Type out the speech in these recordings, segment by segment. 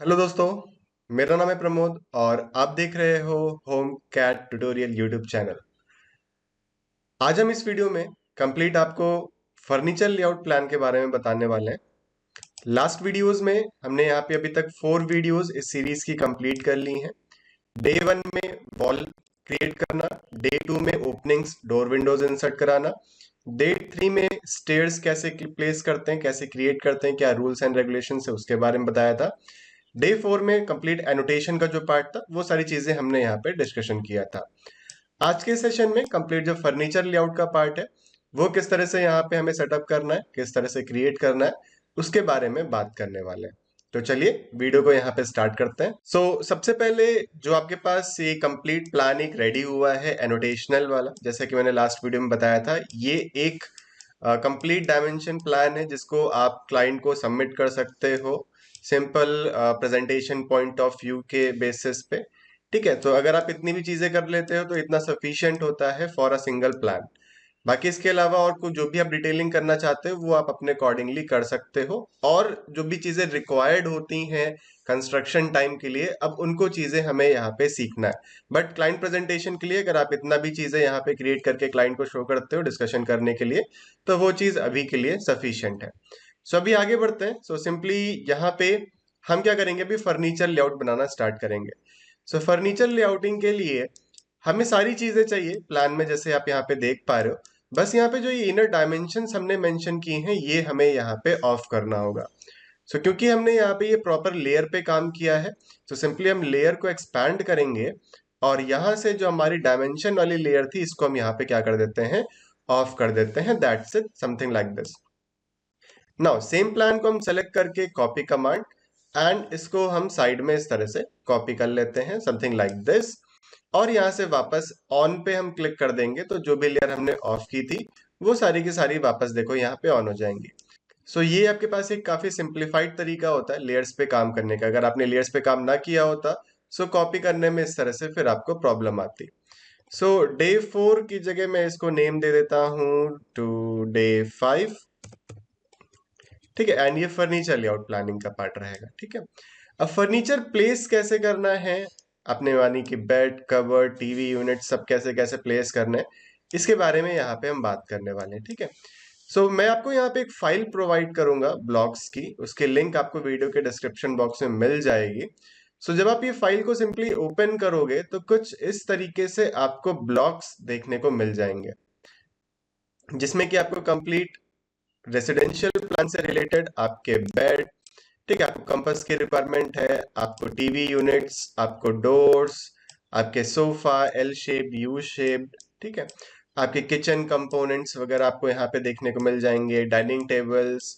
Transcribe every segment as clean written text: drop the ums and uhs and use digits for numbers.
Hello दोस्तों। मेरा नाम है प्रमोद और आप देख रहे हो home CAD tutorial YouTube channel. आज हम इस वीडियो में कंप्लीट आपको फर्नीचर लेआउट प्लान के बारे में बताने वाले हैं। लास्ट वीडियोस में हमने यहाँ पे अभी तक 4 वीडियोस इस सीरीज की कंप्लीट कर ली हैं। डे 1 में वॉल क्रिएट करना, डे 2 में ओपनिंग्स डोर विंडोज इंसर्ट कराना, डे 3 में स्टेयर्स कैसे प्लेस करते हैं, कैसे क्रिएट करते हैं, क्या रूल्स एंड रेगुलेशन है उसके बारे में बताया था। डे 4 में कंप्लीट एनोटेशन का जो पार्ट था वो सारी चीजें हमने यहाँ पे डिस्कशन किया था। आज के सेशन में कंप्लीट जो फर्नीचर लेआउट का पार्ट है वो किस तरह से यहाँ पे हमें सेटअप करना है, किस तरह से क्रिएट करना है, उसके बारे में बात करने वाले हैं। तो चलिए वीडियो को यहाँ पे स्टार्ट करते हैं। सबसे पहले जो आपके पास ये कंप्लीट प्लान एक रेडी हुआ है एनोटेशनल वाला, जैसे कि मैंने लास्ट वीडियो में बताया था, ये एक कंप्लीट डायमेंशन प्लान है जिसको आप क्लाइंट को सबमिट कर सकते हो simple presentation point of view के बेसिस पे। ठीक है, तो अगर आप इतनी भी चीजें कर लेते हो तो इतना सफिशिएंट होता है फॉर अ सिंगल प्लान। बाकी इसके अलावा और कुछ जो भी आप डिटेलिंग करना चाहते हो वो आप अपने अकॉर्डिंगली कर सकते हो, और जो भी चीजें रिक्वायर्ड होती हैं कंस्ट्रक्शन टाइम के लिए, अब उनको चीजें हमें यहाँ पे सीखना है। बट क्लाइंट प्रेजेंटेशन के लिए अगर आप इतना भी चीजें यहाँ पे क्रिएट करके क्लाइंट को शो करते हो डिस्कशन करने के लिए, तो वो चीज अभी के लिए सफिशियंट है। अभी आगे बढ़ते हैं। सिंपली यहाँ पे हम क्या करेंगे, अभी फर्नीचर लेआउट बनाना स्टार्ट करेंगे। फर्नीचर लेआउटिंग के लिए हमें सारी चीजें चाहिए प्लान में, जैसे आप यहाँ पे देख पा रहे हो। बस यहाँ पे जो ये इनर डायमेंशंस हमने मेंशन की हैं ये हमें यहाँ पे ऑफ करना होगा। क्योंकि हमने यहाँ पे ये प्रॉपर लेयर पे काम किया है, तो सिंपली हम लेयर को एक्सपैंड करेंगे और यहाँ से जो हमारी डायमेंशन वाली लेयर थी इसको हम यहाँ पे क्या कर देते हैं, ऑफ कर देते हैं। That's it, something like this. Now same plan को हम सेलेक्ट करके कॉपी कमांड एंड इसको हम साइड में इस तरह से कॉपी कर लेते हैं, समथिंग लाइक दिस। और यहाँ से वापस ऑन पे हम क्लिक कर देंगे तो जो भी लेयर हमने ऑफ की थी वो सारी की सारी वापस देखो यहाँ पे ऑन हो जाएंगी। ये आपके पास एक काफी सिंप्लीफाइड तरीका होता है लेयर्स पे काम करने का। अगर आपने लेयर्स पे काम ना किया होता कॉपी करने में इस तरह से फिर आपको प्रॉब्लम आती। डे 4 की जगह मैं इसको नेम दे देता हूँ टू डे 5। ठीक है, एंड ये फर्नीचर लेआउट प्लानिंग का पार्ट रहेगा। ठीक है, अब फर्नीचर प्लेस कैसे करना है, अपने वानी की बेड कवर टीवी यूनिट सब कैसे कैसे प्लेस करने हैं, इसके बारे में यहाँ पे हम बात करने वाले हैं। ठीक है, मैं आपको यहाँ पे एक फाइल प्रोवाइड करूंगा ब्लॉक्स की, उसके लिंक आपको वीडियो के डिस्क्रिप्शन बॉक्स में मिल जाएगी। जब आप ये फाइल को सिंपली ओपन करोगे तो कुछ इस तरीके से आपको ब्लॉक्स देखने को मिल जाएंगे, जिसमें कि आपको कंप्लीट रेसिडेंशियल प्लान से रिलेटेड आपके बेड, ठीक है, आपको कंपास की रिक्वायरमेंट है, आपको टीवी यूनिट्स, आपको डोर्स, आपके sofa L shape U shaped, ठीक है, आपके किचन कंपोनेंट्स वगैरह आपको यहाँ पे देखने को मिल जाएंगे, डाइनिंग टेबल्स,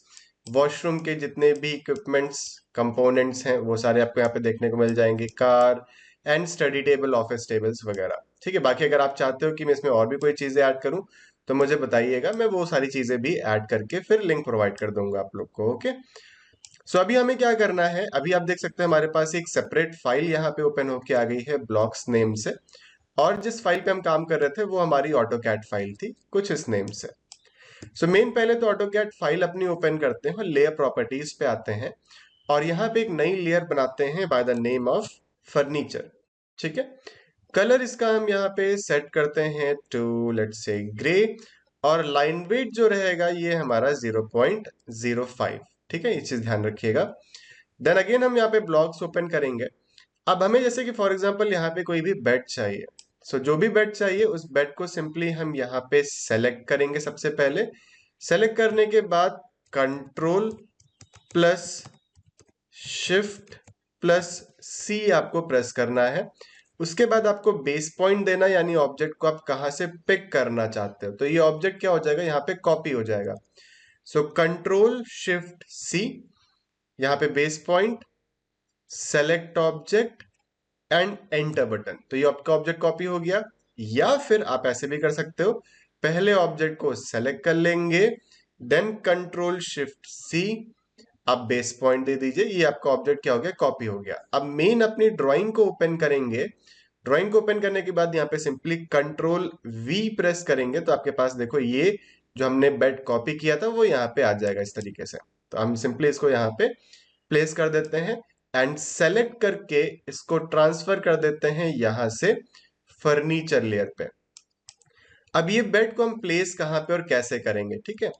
वॉशरूम के जितने भी इक्विपमेंट्स कंपोनेंट्स हैं वो सारे आपको यहाँ पे देखने को मिल जाएंगे, car and study table office tables वगैरह। ठीक है, बाकी अगर आप चाहते हो कि मैं इसमें और भी कोई चीजें ऐड करूं तो मुझे बताइएगा, मैं वो सारी चीजें भी ऐड करके फिर लिंक प्रोवाइड कर दूंगा आप लोग को। ओके, अभी हमें क्या करना है, अभी आप देख सकते हैं हमारे पास एक सेपरेट फाइल यहाँ पे ओपन होके आ गई है ब्लॉक्स नेम से, और जिस फाइल पे हम काम कर रहे थे वो हमारी ऑटोकैड फाइल थी कुछ इस नेम से। मेन पहले तो ऑटोकैड फाइल अपनी ओपन करते हैं और लेयर प्रॉपर्टीज पे आते हैं, और यहाँ पे एक नई लेयर बनाते हैं by the name of furniture. ठीक है, कलर इसका हम यहाँ पे सेट करते हैं टू लेट्स से ग्रे, और लाइन वेट जो रहेगा ये हमारा 0.05। ठीक है, ये चीज ध्यान रखिएगा। देन अगेन हम यहाँ पे ब्लॉक्स ओपन करेंगे। अब हमें जैसे कि फॉर एग्जांपल यहाँ पे कोई भी बेड चाहिए, जो भी बेड चाहिए उस बेड को सिंपली हम यहाँ पे सेलेक्ट करेंगे। सबसे पहले सेलेक्ट करने के बाद कंट्रोल प्लस शिफ्ट प्लस सी आपको प्रेस करना है। उसके बाद आपको बेस पॉइंट देना, यानी ऑब्जेक्ट को आप कहां से पिक करना चाहते हो, तो ये ऑब्जेक्ट क्या हो जाएगा, यहाँ पे कॉपी हो जाएगा। कंट्रोल शिफ्ट सी, यहाँ पे base point, select object and enter button, तो ये आपका ऑब्जेक्ट कॉपी हो गया। या फिर आप ऐसे भी कर सकते हो, पहले ऑब्जेक्ट को सेलेक्ट कर लेंगे, देन कंट्रोल शिफ्ट सी, आप बेस पॉइंट दे दीजिए, ये आपका ऑब्जेक्ट क्या हो गया, कॉपी हो गया। अब मेन अपनी ड्राइंग को ओपन करेंगे। ड्राइंग को ओपन करने के बाद यहाँ पे सिंपली कंट्रोल वी प्रेस करेंगे तो आपके पास देखो ये जो हमने बेड कॉपी किया था वो यहाँ पे आ जाएगा इस तरीके से। तो हम सिंपली इसको यहाँ पे प्लेस कर देते हैं एंड सेलेक्ट करके इसको ट्रांसफर कर देते हैं यहां से फर्नीचर लेयर पे। अब ये बेड को हम प्लेस कहाँ पे और कैसे करेंगे, ठीक है।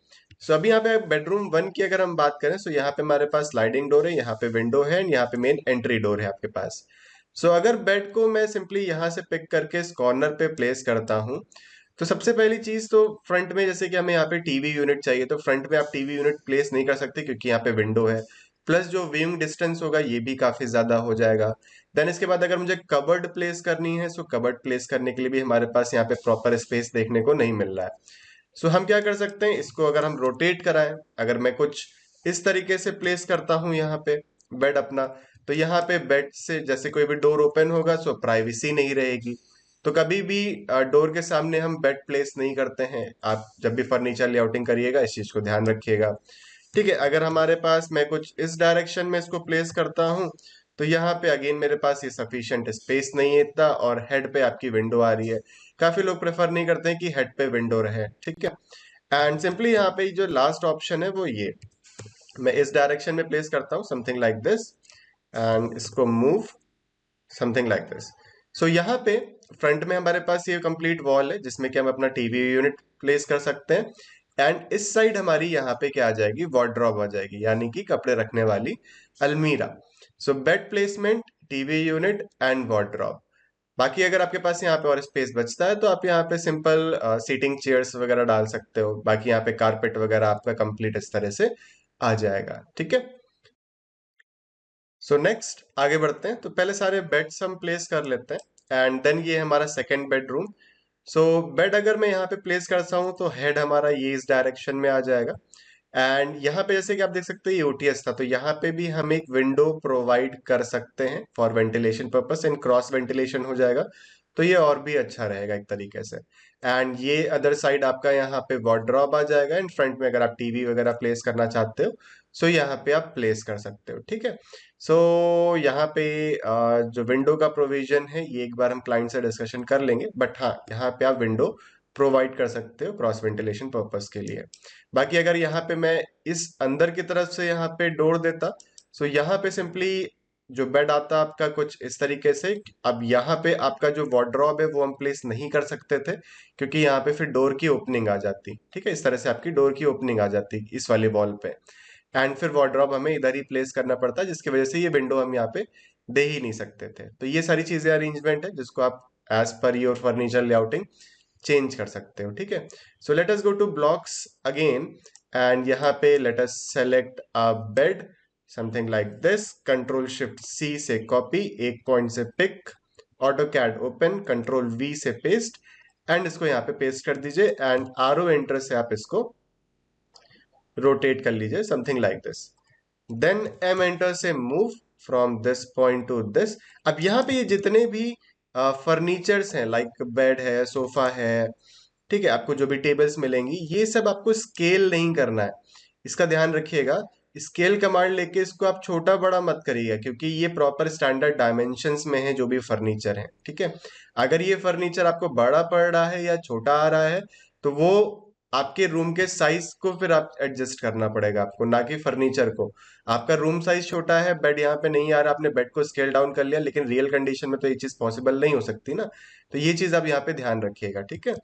सो अभी यहाँ पे बेडरूम 1 की अगर हम बात करें, सो यहाँ पे हमारे पास स्लाइडिंग डोर है, यहाँ पे विंडो है एंड यहाँ पे मेन एंट्री डोर है आपके पास। सो अगर बेड को मैं सिंपली यहाँ से पिक करके इस कॉर्नर पे प्लेस करता हूँ, तो सबसे पहली चीज तो फ्रंट में, जैसे कि हमें यहाँ पे टीवी यूनिट चाहिए, तो फ्रंट में आप टीवी यूनिट प्लेस नहीं कर सकते क्योंकि यहाँ पे विंडो है, प्लस जो व्यूइंग डिस्टेंस होगा ये भी काफी ज्यादा हो जाएगा। देन इसके बाद अगर मुझे कबर्ड प्लेस करनी है, सो कबर्ड प्लेस करने के लिए भी हमारे पास यहाँ पे प्रॉपर स्पेस देखने को नहीं मिल रहा है। सो हम क्या कर सकते हैं, इसको अगर हम रोटेट कराएं, अगर मैं कुछ इस तरीके से प्लेस करता हूं यहाँ पे बेड अपना, तो यहाँ पे बेड से जैसे कोई भी डोर ओपन होगा, सो प्राइवेसी नहीं रहेगी। तो कभी भी डोर के सामने हम बेड प्लेस नहीं करते हैं। आप जब भी फर्नीचर लेआउटिंग करिएगा इस चीज को ध्यान रखिएगा, ठीक है। अगर हमारे पास मैं कुछ इस डायरेक्शन में इसको प्लेस करता हूं, तो यहाँ पे अगेन मेरे पास ये सफिशिएंट स्पेस नहीं है इतना, और हेड पे आपकी विंडो आ रही है। काफी लोग प्रेफर नहीं करते हैं कि हेड पे विंडो रहे, ठीक है। एंड सिंपली यहाँ पे जो लास्ट ऑप्शन है वो ये, मैं इस डायरेक्शन में प्लेस करता हूँ समथिंग लाइक दिस, एंड इसको मूव समथिंग लाइक दिस। सो यहाँ पे फ्रंट में हमारे पास ये कंप्लीट वॉल है जिसमें कि हम अपना टीवी यूनिट प्लेस कर सकते हैं। एंड इस साइड हमारी यहाँ पे क्या आ जाएगी, वार्डरोब आ जाएगी, यानी कि कपड़े रखने वाली अलमीरा। So bed placement, TV unit and wardrobe. बाकी अगर आपके पास यहाँ पे और स्पेस बचता है तो आप यहाँ पे सिंपल सीटिंग चेयर्स वगैरह डाल सकते हो। बाकी यहाँ पे कारपेट वगैरह आपका कंप्लीट इस तरह से आ जाएगा, ठीक है। सो नेक्स्ट आगे बढ़ते हैं, तो पहले सारे बेड्स हम प्लेस कर लेते हैं एंड देन ये हमारा सेकंड बेडरूम। सो बेड अगर मैं यहाँ पे प्लेस करता हूँ तो हेड हमारा ये इस डायरेक्शन में आ जाएगा। एंड यहाँ पे जैसे कि आप देख सकते हैं ये ओटीएस था, तो यहाँ पे भी हम एक विंडो प्रोवाइड कर सकते हैं for ventilation purpose, and cross ventilation हो जाएगा, तो ये और भी अच्छा रहेगा एक तरीके से। एंड ये अदर साइड आपका यहाँ पे वार्डरोब आ जाएगा, एंड फ्रंट में अगर आप टीवी वगैरह प्लेस करना चाहते हो, सो यहाँ पे आप प्लेस कर सकते हो, ठीक है। सो यहाँ पे जो विंडो का प्रोविजन है ये एक बार हम क्लाइंट से डिस्कशन कर लेंगे, बट हाँ यहाँ पे आप विंडो प्रोवाइड कर सकते हो क्रॉस वेंटिलेशन पर्पस के लिए। बाकी अगर यहाँ पे मैं इस अंदर की तरफ से यहाँ पे डोर देता, सो यहाँ पे सिंपली जो बेड आता आपका कुछ इस तरीके से। अब यहाँ पे आपका जो वार्डरोब है वो हम प्लेस नहीं कर सकते थे क्योंकि यहाँ पे फिर डोर की ओपनिंग आ जाती, ठीक है। इस तरह से आपकी डोर की ओपनिंग आ जाती इस वाले वॉल पे, एंड फिर वार्डरोब हमें इधर ही प्लेस करना पड़ता है, जिसकी वजह से ये विंडो हम यहाँ पे दे ही नहीं सकते थे। तो ये सारी चीजें अरेंजमेंट है जिसको आप as per your furniture layouting change कर सकते हो, ठीक है। So let us go to blocks again, and यहाँ पे let us select a bed something like this, control shift C से कॉपी, एक पॉइंट से pick, AutoCAD open, control V से पेस्ट, एंड इसको यहाँ पे पेस्ट कर दीजिए, एंड आरो एंटर से आप इसको रोटेट कर लीजिए something like this. Then M enter से move from this point to this. अब यहाँ पे ये जितने भी फर्नीचर्स हैं, लाइक बेड है, सोफा है, ठीक है, आपको जो भी टेबल्स मिलेंगी ये सब आपको स्केल नहीं करना है, इसका ध्यान रखिएगा। स्केल कमांड लेके इसको आप छोटा बड़ा मत करिएगा क्योंकि ये प्रॉपर स्टैंडर्ड डायमेंशंस में है जो भी फर्नीचर है, ठीक है। अगर ये फर्नीचर आपको बड़ा पड़ रहा है या छोटा आ रहा है, तो वो आपके रूम के साइज को फिर आप एडजस्ट करना पड़ेगा आपको, ना कि फर्नीचर को। आपका रूम साइज छोटा है, बेड यहाँ पे नहीं आ रहा, आपने बेड को स्केल डाउन कर लिया, लेकिन रियल कंडीशन में तो ये चीज पॉसिबल नहीं हो सकती ना। तो ये चीज आप यहाँ पे ध्यान रखिएगा, ठीक है।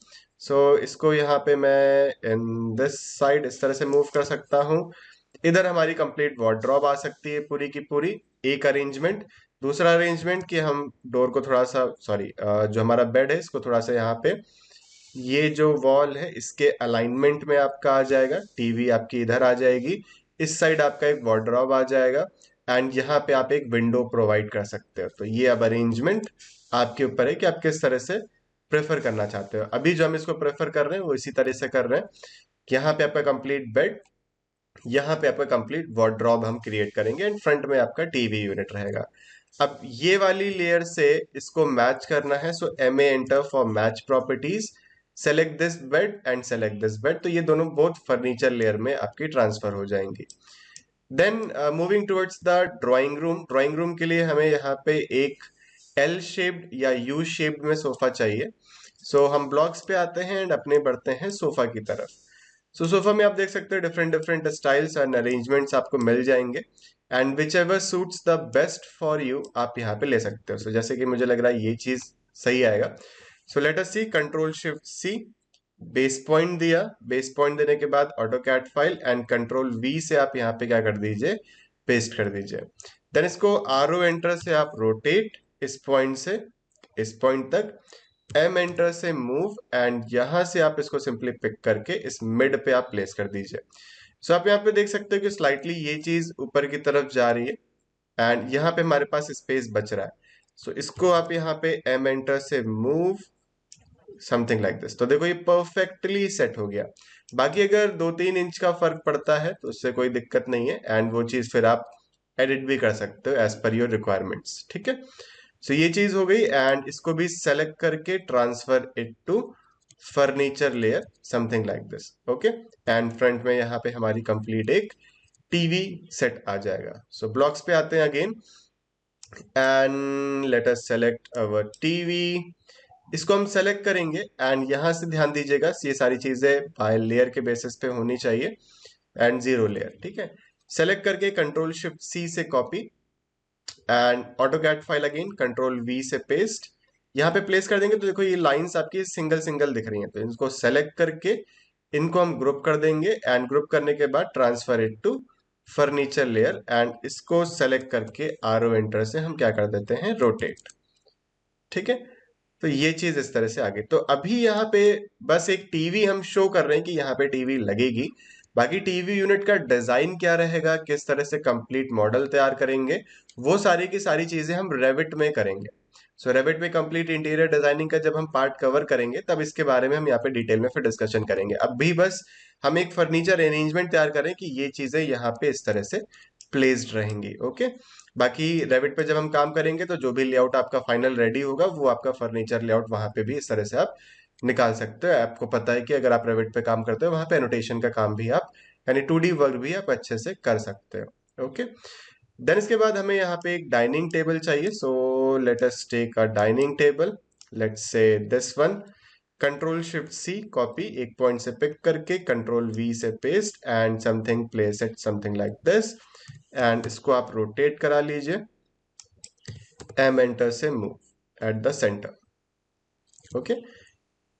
सो इसको यहाँ पे मैं इन दिस साइड इस तरह से मूव कर सकता हूँ। इधर हमारी कंप्लीट वार्डरोब आ सकती है पूरी की पूरी, एक अरेंजमेंट। दूसरा अरेंजमेंट कि हम डोर को थोड़ा सा, सॉरी, जो हमारा बेड है इसको थोड़ा सा यहाँ पे, ये जो वॉल है इसके अलाइनमेंट में आपका आ जाएगा, टीवी आपकी इधर आ जाएगी, इस साइड आपका एक वार्डरोब आ जाएगा, एंड यहाँ पे आप एक विंडो प्रोवाइड कर सकते हो। तो ये अब अरेंजमेंट आपके ऊपर है कि आप किस तरह से प्रेफर करना चाहते हो। अभी जो हम इसको प्रेफर कर रहे हैं वो इसी तरह से कर रहे हैं कि यहाँ पे आपका कंप्लीट बेड, यहाँ पे आपका कंप्लीट वार्डरोब हम क्रिएट करेंगे, एंड फ्रंट में आपका टीवी यूनिट रहेगा। अब ये वाली लेयर से इसको मैच करना है, so M A enter for match properties, select this bed and select this bed, तो ये दोनों बोथ फर्नीचर लेयर में आपकी ट्रांसफर हो जाएंगी। Then moving towards the drawing room. Drawing room के लिए हमें यहाँ पे एक एल शेप्ड या यू शेप्ड में सोफा चाहिए। सो हम ब्लॉक्स पे आते हैं एंड अपने बढ़ते हैं सोफा की तरफ। सो सोफा में आप देख सकते हैं different different styles and arrangements आपको मिल जाएंगे, and which ever suits the best for you आप यहाँ पे ले सकते हो। सो जैसे कि मुझे लग रहा है ये चीज सही आएगा। So let us see, control shift C, base point दिया, बेस पॉइंट देने के बाद AutoCAD file and control V से आप यहाँ पे क्या कर दीजिए, पेस्ट कर दीजिए। देन इसको आर ओ एंटर से आप रोटेट इस पॉइंट से इस पॉइंट तक, एम एंटर से मूव, एंड यहां से आप इसको सिंपली पिक करके इस मिड पे आप प्लेस कर दीजिए। सो आप यहाँ पे देख सकते हो कि स्लाइटली ये चीज ऊपर की तरफ जा रही है एंड यहाँ पे हमारे पास स्पेस बच रहा है। सो इसको आप यहाँ पे एम एंटर से मूव, समथिंग लाइक दिस। तो देखो ये परफेक्टली सेट हो गया। बाकी अगर 2-3 इंच का फर्क पड़ता है तो उससे कोई दिक्कत नहीं है, एंड वो चीज फिर आप एडिट भी कर सकते हो एज पर योर रिक्वायरमेंट्स, ठीक है। सो ये चीज हो गई, एंड इसको भी सेलेक्ट करके transfer it to furniture layer, something like this, okay. And front में यहाँ पे हमारी कंप्लीट एक टीवी सेट आ जाएगा। सो ब्लॉक्स पे आते हैं again, and let us select our TV. इसको हम सेलेक्ट करेंगे एंड यहां से ध्यान दीजिएगा ये सारी चीजें बाय लेयर के बेसिस पे होनी चाहिए, एंड जीरो लेयर, ठीक है। सेलेक्ट करके कंट्रोल शिफ्ट सी से copy and AutoCAD file again control V से पेस्ट, यहाँ पे प्लेस कर देंगे। तो देखो ये लाइंस आपकी सिंगल सिंगल दिख रही हैं, तो इनको सेलेक्ट करके इनको हम ग्रुप कर देंगे, एंड ग्रुप करने के बाद transfer it to furniture layer, and इसको सेलेक्ट करके आर ओ एंटर से हम क्या कर देते हैं, रोटेट, ठीक है। तो ये चीज इस तरह से आगे। तो अभी यहाँ पे बस एक टीवी हम शो कर रहे हैं कि यहाँ पे टीवी लगेगी। बाकी टीवी यूनिट का डिजाइन क्या रहेगा, किस तरह से कंप्लीट मॉडल तैयार करेंगे, वो सारी की सारी चीजें हम रेविट में करेंगे। सो रेविट में कंप्लीट इंटीरियर डिजाइनिंग का जब हम पार्ट कवर करेंगे तब इसके बारे में हम यहाँ पे डिटेल में फिर डिस्कशन करेंगे। अभी बस हम एक फर्नीचर अरेंजमेंट तैयार करें कि ये चीजें यहाँ पे इस तरह से प्लेस्ड रहेंगी, ओके। बाकी रेविट पे जब हम काम करेंगे तो जो भी लेआउट आपका फाइनल रेडी होगा वो आपका फर्नीचर लेआउट वहां पे भी इस तरह से आप निकाल सकते हो। आपको पता है कि अगर आप रेविट पे काम करते हो वहां पे एनोटेशन का काम भी आप, यानी 2D वर्क भी आप अच्छे से कर सकते हो, ओके। देन इसके बाद हमें यहाँ पे एक डाइनिंग टेबल चाहिए। So let us take a dining table, let's say this one, control shift C copy, एक पॉइंट से पिक करके कंट्रोल वी से paste and something place it something like this, and इसको आप रोटेट करा लीजिए, M enter से move at the center, okay.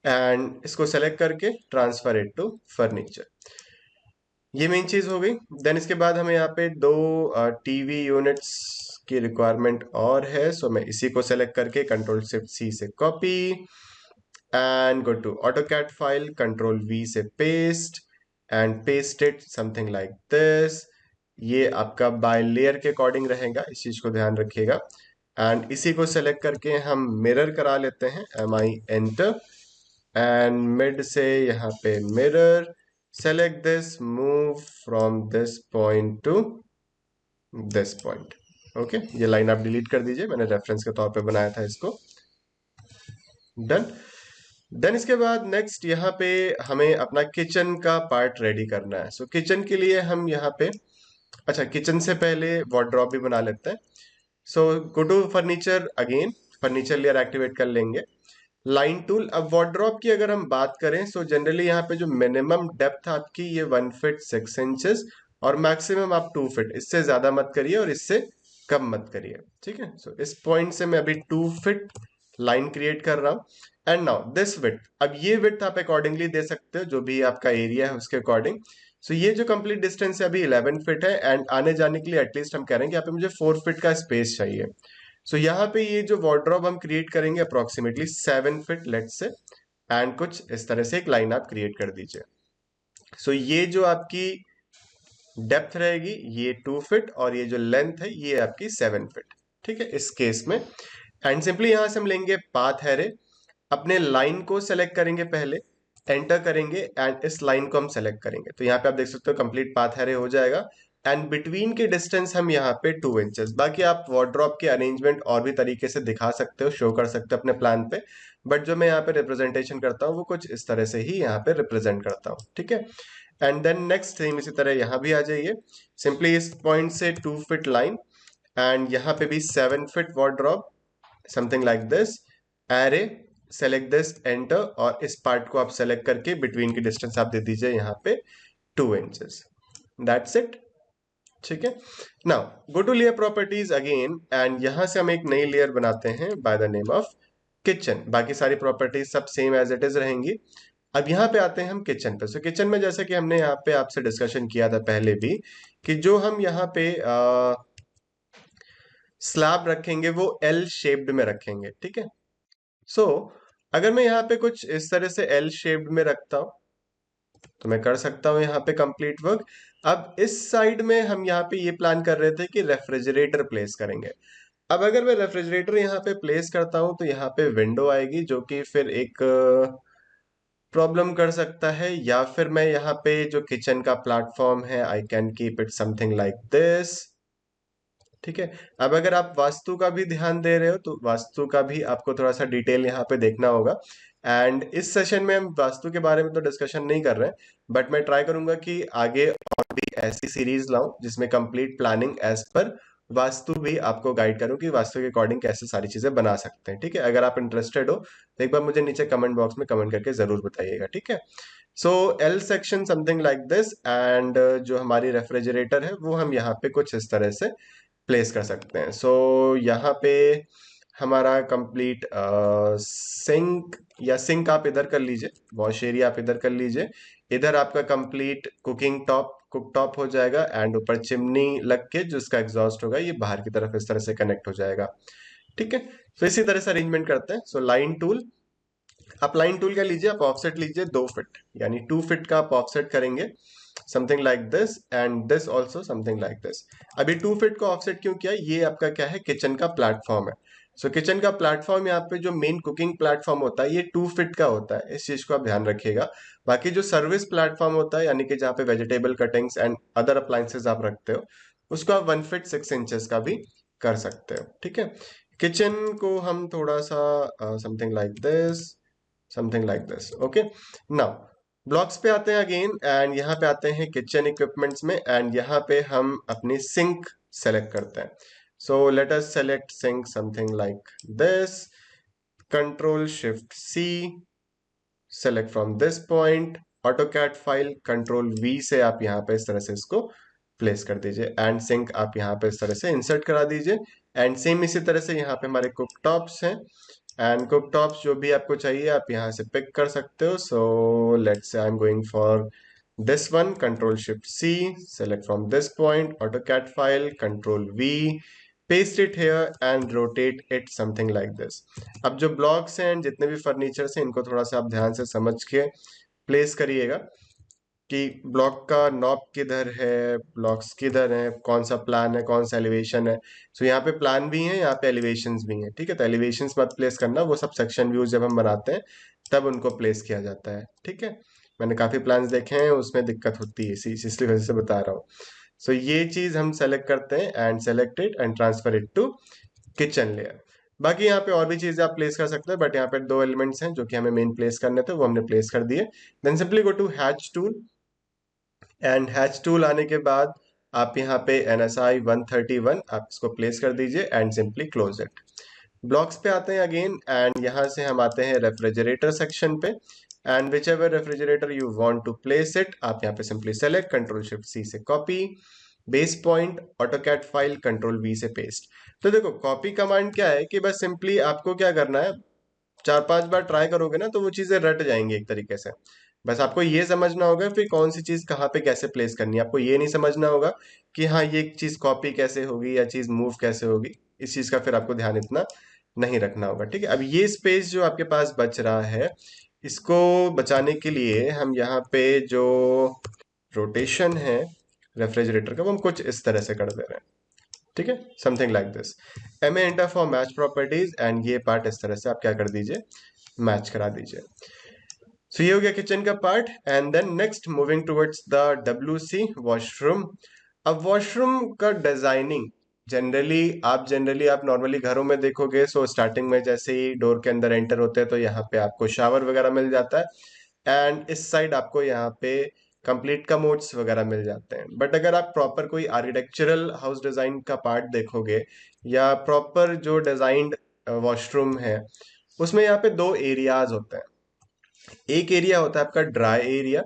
And इसको सेलेक्ट करके ट्रांसफर इट टू फर्नीचर। ये मेन चीज हो गई। देन इसके बाद हमें यहाँ पे दो टीवी यूनिट्स की रिक्वायरमेंट और है। सो मैं इसी को सेलेक्ट करके कंट्रोल शिफ्ट सी से copy and go to AutoCAD file, control V से paste and paste it something like this. ये आपका बाय लेयर के अकॉर्डिंग रहेगा, इस चीज को ध्यान रखिएगा। एंड इसी को सेलेक्ट करके हम मिरर करा लेते हैं, M I enter, and mid से यहाँ पे mirror, select this, move from this point to this point, okay. ये लाइन आप डिलीट कर दीजिए, मैंने रेफरेंस के तौर पे बनाया था इसको। डन। देन इसके बाद नेक्स्ट यहाँ पे हमें अपना किचन का पार्ट रेडी करना है। सो किचन के लिए हम यहाँ पे, अच्छा किचन से पहले वार्डरोब भी बना लेते हैं। So go to furniture again, furniture layer activate कर लेंगे, लाइन टूल। अब वार्डरोब की अगर हम बात करें सो जनरली यहाँ पे जो मिनिमम डेप्थ आपकी ये 1 फीट 6 इंचेस और मैक्सिमम आप 2 फीट, इससे ज्यादा मत करिए और इससे कम मत करिए, ठीक है। सो इस पॉइंट से मैं अभी 2 फीट लाइन क्रिएट कर रहा हूँ। एंड नाउ दिस विड्थ, अब ये विड्थ आप अकॉर्डिंगली दे सकते हो जो भी आपका एरिया है उसके अकॉर्डिंग। सो ये जो कंप्लीट डिस्टेंस है अभी 11 फीट है, एंड आने जाने के लिए एटलीस्ट हम कह रहे हैं कि यहाँ पे मुझे 4 फीट का स्पेस चाहिए। सो यहाँ पे ये जो वार्डरोब हम क्रिएट करेंगे अप्रोक्सीमेटली 7 फीट लेट से, एंड कुछ इस तरह से एक लाइन आप क्रिएट कर दीजिए। सो ये जो आपकी डेप्थ रहेगी ये 2 फीट और ये जो लेंथ है ये आपकी 7 फीट, ठीक है इस केस में। एंड सिंपली यहां से हम लेंगे पाथ एरे, अपने लाइन को सेलेक्ट करेंगे पहले, एंटर करेंगे एंड इस लाइन को हम सेलेक्ट करेंगे। तो यहाँ पे आप देख सकते हो कंप्लीट पाथ एरे हो जाएगा, एंड बिटवीन के डिस्टेंस हम यहाँ पे 2 इंचेस। बाकी आप वार्डरोब के अरेंजमेंट और भी तरीके से दिखा सकते हो, शो कर सकते हो अपने प्लान पे, बट जो मैं यहाँ पे रिप्रेजेंटेशन करता हूँ वो कुछ इस तरह से ही यहाँ पे रिप्रेजेंट करता हूँ, ठीक है। एंड देन नेक्स्ट सेम इसी तरह यहाँ भी आ जाइए, सिंपली इस पॉइंट से 2 फीट लाइन एंड यहाँ पे भी 7 feet wardrobe, something like this, array, select this, enter, और इस पार्ट को आप सेलेक्ट करके बिटवीन की डिस्टेंस आप दे दीजिए यहाँ पे 2 इंचेस, दैट्स इट। ठीक है। Now go to layer properties again and यहां से हम एक नई लेयर बनाते हैं by the name of kitchen. बाकी सारी प्रॉपर्टीज सब सेम एज इट इज रहेंगी। अब यहाँ पे आते हैं हम किचन पे। सो किचन में जैसे कि हमने यहाँ पे आपसे डिस्कशन किया था पहले भी, कि जो हम यहाँ पे स्लैब रखेंगे वो एल शेप्ड में रखेंगे, ठीक है। सो अगर मैं यहाँ पे कुछ इस तरह से एल शेप्ड में रखता हूं तो मैं कर सकता हूं यहाँ पे कंप्लीट वर्क। अब इस साइड में हम यहाँ पे ये प्लान कर रहे थे कि रेफ्रिजरेटर प्लेस करेंगे। अब अगर मैं रेफ्रिजरेटर यहाँ पे प्लेस करता हूं तो यहाँ पे विंडो आएगी जो कि फिर एक प्रॉब्लम कर सकता है। या फिर मैं यहाँ पे जो किचन का प्लेटफॉर्म है I can keep it something like this, ठीक है। अब अगर आप वास्तु का भी ध्यान दे रहे हो तो वास्तु का भी आपको थोड़ा सा डिटेल यहाँ पे देखना होगा। एंड इस सेशन में हम वास्तु के बारे में तो डिस्कशन नहीं कर रहे हैं, बट मैं ट्राई करूंगा कि आगे और भी ऐसी सीरीज लाऊं जिसमें complete planning as per vastu भी आपको गाइड करूं कि वास्तु के अकॉर्डिंग कैसे सारी चीजें बना सकते हैं, ठीक है। अगर आप इंटरेस्टेड हो तो एक बार मुझे नीचे कमेंट बॉक्स में कमेंट करके जरूर बताइएगा, ठीक है। So L section something like this and जो हमारी रेफ्रिजरेटर है वो हम यहाँ पे कुछ इस तरह से प्लेस कर सकते हैं। सो यहाँ पे हमारा कंप्लीट सिंक, या सिंक आप इधर कर लीजिए, वॉश एरिया आप इधर कर लीजिए, इधर आपका complete cooking top cook top हो जाएगा एंड ऊपर चिमनी लग के जो इसका एग्जॉस्ट होगा ये बाहर की तरफ इस तरह से कनेक्ट हो जाएगा, ठीक है। तो इसी तरह से अरेंजमेंट करते हैं। सो लाइन टूल, आप लाइन टूल का लीजिए, आप ऑफसेट लीजिए 2 फीट, यानी 2 फीट का आप ऑफसेट करेंगे something like this and this also something like this. अभी 2 फीट का ऑफसेट क्यों किया, ये आपका क्या है, किचन का प्लेटफॉर्म है। सो किचन का प्लेटफॉर्म यहाँ पे जो मेन कुकिंग प्लेटफॉर्म होता है ये 2 फीट का होता है, इस चीज को आप ध्यान रखिएगा। बाकी जो सर्विस प्लेटफॉर्म होता है यानी कि जहाँ पे vegetable cuttings and other appliances आप रखते हो उसको आप 1 फीट 6 इंचेस का भी कर सकते हो, ठीक है। किचन को हम थोड़ा सा something like this, something like this, okay. Now blocks पे आते हैं अगेन एंड यहाँ पे आते हैं किचन इक्विपमेंट्स में एंड यहाँ पे हम अपनी सिंक सेलेक्ट करते हैं। So let us select sink something like this, control shift C, select from this point, AutoCAD file control V से आप यहाँ पे इस तरह से इसको प्लेस कर दीजिए एंड सिंक आप यहाँ पे इस तरह से इंसर्ट करा दीजिए। एंड सेम इसी तरह से यहाँ पे हमारे कुक टॉप्स हैं एंड कुक टॉप्स जो भी आपको चाहिए आप यहाँ से पिक कर सकते हो। So let's say I am going for this one, control shift C, select from this point, AutoCAD file, control V, paste it here and rotate it something like this। अब जो ब्लॉक्स हैं जितने भी furniture हैं इनको थोड़ा सा आप ध्यान से समझ के प्लेस करिएगा कि ब्लॉक का नॉब किधर है, ब्लॉक्स किधर है, कौन सा प्लान है, कौन सा एलिवेशन है। सो यहाँ पे प्लान भी है, यहाँ पे एलिवेशंस भी हैं, ठीक है। तो एलिवेशंस मत प्लेस करना, वो सब सेक्शन व्यूज जब हम बनाते हैं तब उनको प्लेस किया जाता है, ठीक है। मैंने काफी प्लान्स देखे हैं उसमें दिक्कत होती है, इसलिए वजह से बता रहा हूँ। सो ये चीज हम सेलेक्ट करते हैं and select it and transfer it to kitchen layer. बाकी यहाँ पे और भी चीजें आप प्लेस कर सकते हैं बट यहाँ पे 2 एलिमेंट्स हैं जो कि हमें मेन प्लेस करने थे वो हमने प्लेस कर दिए। Then simply go to hatch tool and hatch tool आने के बाद आप यहाँ पे NSI 131 आप इसको प्लेस कर दीजिए and simply close it. Blocks पे आते हैं अगेन एंड यहाँ से हम आते हैं रेफ्रिजरेटर सेक्शन पे and whichever refrigerator you want to place it आप यहाँ पे simply select, control shift C से copy, base point, AutoCAD file, control V से पेस्ट। तो देखो कॉपी कमांड क्या है कि बस सिंपली आपको क्या करना है, 4-5 बार ट्राई करोगे ना तो वो चीजें रट जाएंगी एक तरीके से। बस आपको ये समझना होगा फिर कौन सी चीज कहाँ पे कैसे प्लेस करनी है। आपको ये नहीं समझना होगा कि हाँ ये चीज कॉपी कैसे होगी या चीज मूव कैसे होगी, इस चीज का फिर आपको ध्यान इतना नहीं रखना होगा, ठीक है। अब ये स्पेस जो आपके पास बच रहा है इसको बचाने के लिए हम यहाँ पे जो रोटेशन है रेफ्रिजरेटर का वो हम कुछ इस तरह से कर दे रहे हैं, ठीक है, something like this. M enter for match properties and ये पार्ट इस तरह से आप क्या कर दीजिए, मैच करा दीजिए। सो ये हो गया किचन का part and then next moving towards the WC washroom. अब वॉशरूम का डिजाइनिंग जनरली आप नॉर्मली घरों में देखोगे सो स्टार्टिंग में जैसे ही डोर के अंदर एंटर होते हैं तो यहाँ पे आपको शावर वगैरह मिल जाता है एंड इस साइड आपको यहाँ पे कंप्लीट कमोड्स वगैरह मिल जाते हैं। बट अगर आप प्रॉपर कोई आर्किटेक्चरल हाउस डिजाइन का पार्ट देखोगे या प्रॉपर जो डिजाइंड वॉशरूम है उसमें यहाँ पे 2 एरियाज होते हैं। एक एरिया होता है आपका ड्राई एरिया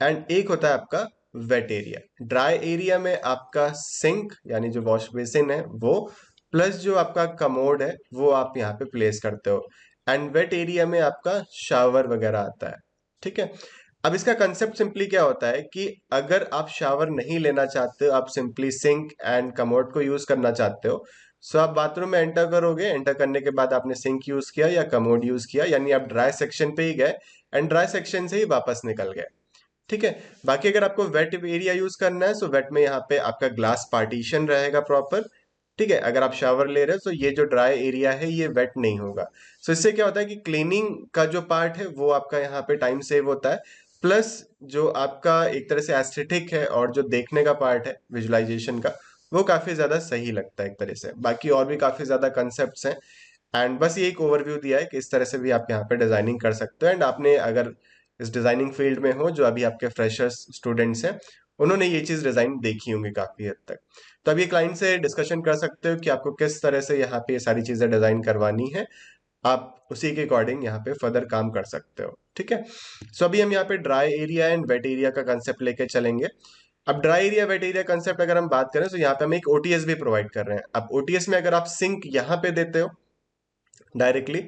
एंड एक होता है आपका वेट एरिया। ड्राई एरिया में आपका सिंक यानी जो वॉश बेसिन है वो, प्लस जो आपका कमोड है वो आप यहाँ पे प्लेस करते हो, एंड वेट एरिया में आपका शावर वगैरह आता है। ठीक है, अब इसका कंसेप्ट सिंपली क्या होता है कि अगर आप शावर नहीं लेना चाहते हो, आप सिंपली सिंक एंड कमोड को यूज करना चाहते हो, सो आप बाथरूम में एंटर करोगे, एंटर करने के बाद आपने सिंक यूज किया या कमोड यूज किया, यानी आप ड्राई सेक्शन पे ही गए एंड ड्राई सेक्शन से ही वापस निकल गए। ठीक है, बाकी अगर आपको वेट एरिया यूज करना है, सो वेट में यहाँ पे आपका ग्लास पार्टीशन रहेगा प्रॉपर। ठीक है, अगर आप शावर ले रहे हो तो ये जो ड्राई एरिया है ये वेट नहीं होगा। सो इससे क्या होता है कि क्लीनिंग का जो पार्ट है वो आपका यहाँ पे टाइम सेव होता है, प्लस जो आपका एक तरह से एस्थेटिक है और जो देखने का पार्ट है विजुअलाइजेशन का, वो काफी ज्यादा सही लगता है एक तरह से। बाकी और भी काफी ज्यादा कंसेप्ट हैं, एंड बस ये एक ओवरव्यू दिया है कि इस तरह से भी आप यहाँ पे डिजाइनिंग कर सकते हो। एंड आपने अगर इस डिजाइनिंग फील्ड में हो, जो अभी आपके फ्रेशर्स स्टूडेंट्स हैं, उन्होंने ये चीज डिजाइन देखी होंगी काफी हद तक। तो अब ये क्लाइंट से डिस्कशन कर सकते हो कि आपको किस तरह से यहाँ पे ये सारी चीजें डिजाइन करवानी है, आप उसी के अकॉर्डिंग यहाँ पे फर्दर काम कर सकते हो। ठीक है, सो अभी हम यहाँ पे dry area and wait area का कंसेप्ट लेके चलेंगे। अब dry area wait area concept अगर हम बात करें तो यहाँ पे हम एक ओटीएस भी प्रोवाइड कर रहे हैं। अब ओटीएस में अगर आप सिंक यहाँ पे देते हो डायरेक्टली,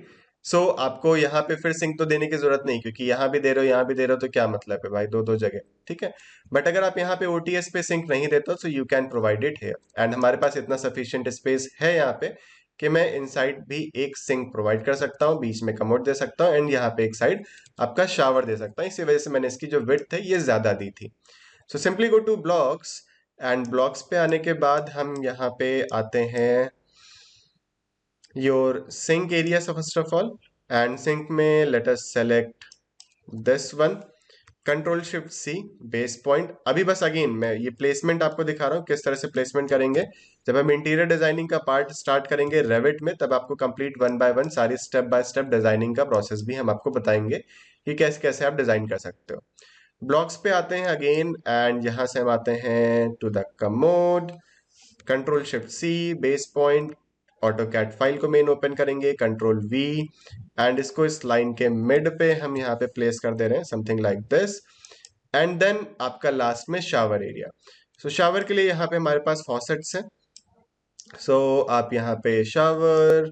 सो आपको यहाँ पे फिर सिंक तो देने की जरूरत नहीं, क्योंकि यहाँ भी दे रहे हो यहाँ भी दे रहे हो तो क्या मतलब है भाई, दो दो जगह। ठीक है, बट अगर आप यहाँ पे ओटीएस पे सिंक नहीं देते हो, so you can provide it here, and हमारे पास इतना सफिशिएंट स्पेस है यहाँ पे कि मैं इनसाइड भी एक सिंक प्रोवाइड कर सकता हूँ, बीच में कमोड दे सकता हूँ, एंड यहाँ पे एक साइड आपका शावर दे सकता हूँ। इसी वजह से मैंने इसकी जो विड्थ है ये ज्यादा दी थी। So simply go to blocks, and blocks पे आने के बाद हम यहाँ पे आते हैं your sink area, so first of all, and sink में let us select this one, control shift C, base point. अभी बस अगेन मैं ये प्लेसमेंट आपको दिखा रहा हूँ किस तरह से प्लेसमेंट करेंगे। जब हम इंटीरियर डिजाइनिंग का पार्ट स्टार्ट करेंगे रेविट में, तब आपको कंप्लीट वन बाय वन सारी स्टेप बाय स्टेप डिजाइनिंग का प्रोसेस भी हम आपको बताएंगे कि कैसे कैसे आप डिजाइन कर सकते हो। ब्लॉक्स पे आते हैं अगेन, एंड यहाँ से हम आते हैं to the commode, control shift C, base point, AutoCAD file को मेन ओपन करेंगे, कंट्रोल वी, एंड इसको इस लाइन के मिड पे हम यहाँ पे प्लेस कर दे रहे हैं, something like this. And then आपका लास्ट में शावर एरिया। सो शावर के लिए यहाँ पे हमारे पास फॉसेट्स हैं, सो आप यहाँ पे शावर,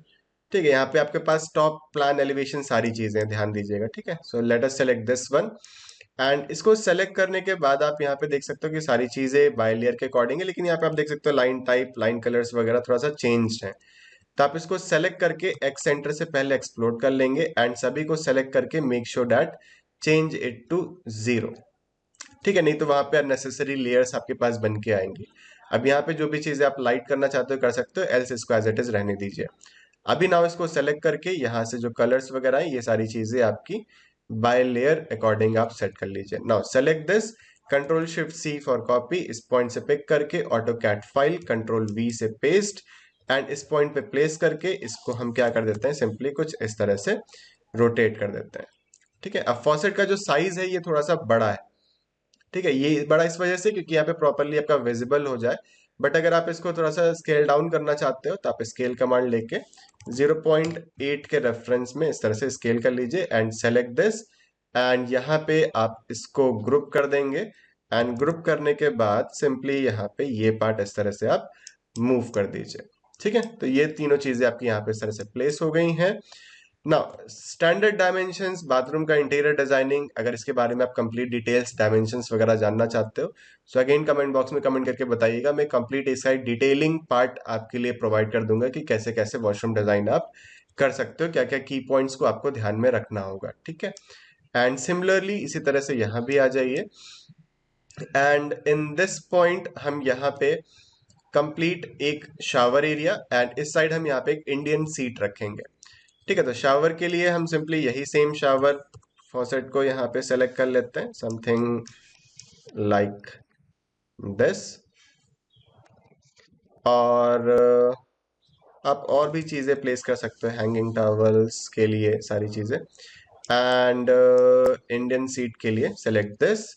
ठीक है, यहाँ पे आपके पास टॉप प्लान एलिवेशन सारी चीजें हैं, ध्यान दीजिएगा। ठीक है, so let us select this one, and इसको सेलेक्ट करने के बाद आप यहाँ पे देख सकते हो कि सारी चीजें बाय लेयर के अकॉर्डिंग है, लेकिन यहाँ पे आप देख सकते हो लाइन टाइप, लाइन कलर्स वगैरह थोड़ा सा चेंज है। तो आप इसको सेलेक्ट करके एक्स सेंटर से पहले एक्सप्लोर कर लेंगे, एंड सभी को सेलेक्ट करके make sure that change it to 0। ठीक है, नहीं तो वहां पे अननेसेसरी लेयर्स आपके पास बन के आएंगी। अब यहाँ पे जो भी चीजें आप लाइट करना चाहते हो कर सकते हो, एल्स इसको एज इट इज रहने दीजिए। अभी नाउ इसको सेलेक्ट करके यहाँ से जो कलर्स वगैरह हैं ये सारी चीजें आपकी बाय लेयर अकॉर्डिंग आप सेट कर लीजिए। Now select this, control shift C for copy, इस पॉइंट से पिक करके AutoCAD file, control V से पेस्ट, एंड इस पॉइंट पे प्लेस करके इसको हम क्या कर देते हैं, सिंपली कुछ इस तरह से रोटेट कर देते हैं। ठीक है, अब फॉसेट का जो साइज है ये थोड़ा सा बड़ा है। ठीक है, ये बड़ा इस वजह से क्योंकि यहाँ पे प्रॉपरली आपका विजिबल हो जाए, बट अगर आप इसको थोड़ा सा स्केल डाउन करना चाहते हो तो आप स्केल कमांड लेके 0.8 के रेफरेंस में इस तरह से स्केल कर लीजिए, एंड सेलेक्ट दिस, एंड यहाँ पे आप इसको ग्रुप कर देंगे, एंड ग्रुप करने के बाद सिंपली यहाँ पे ये पार्ट इस तरह से आप मूव कर दीजिए। ठीक है, तो ये तीनों चीजें आपकी यहाँ पे इस तरह से प्लेस हो गई हैं। नाउ स्टैंडर्ड डायमेंशंस, बाथरूम का इंटीरियर डिजाइनिंग, अगर इसके बारे में आप कंप्लीट डिटेल्स डायमेंशंस वगैरह जानना चाहते हो, सो अगेन कमेंट बॉक्स में कमेंट करके बताइएगा, मैं कंप्लीट इसका डिटेलिंग पार्ट आपके लिए प्रोवाइड कर दूंगा कि कैसे कैसे वॉशरूम डिजाइन आप कर सकते हो, क्या क्या की पॉइंट्स को आपको ध्यान में रखना होगा। ठीक है, एंड सिमिलरली इसी तरह से यहाँ भी आ जाइए, एंड इन दिस पॉइंट हम यहाँ पे कंप्लीट एक शावर एरिया, एंड इस साइड हम यहाँ पे एक इंडियन सीट रखेंगे। ठीक है, तो शावर के लिए हम सिंपली यही सेम शावर फॉसेट को यहाँ पे सेलेक्ट कर लेते हैं, समथिंग लाइक दिस, और आप और भी चीजें प्लेस कर सकते हो, हैंगिंग टॉवल्स के लिए सारी चीजें, एंड इंडियन सीट के लिए select this,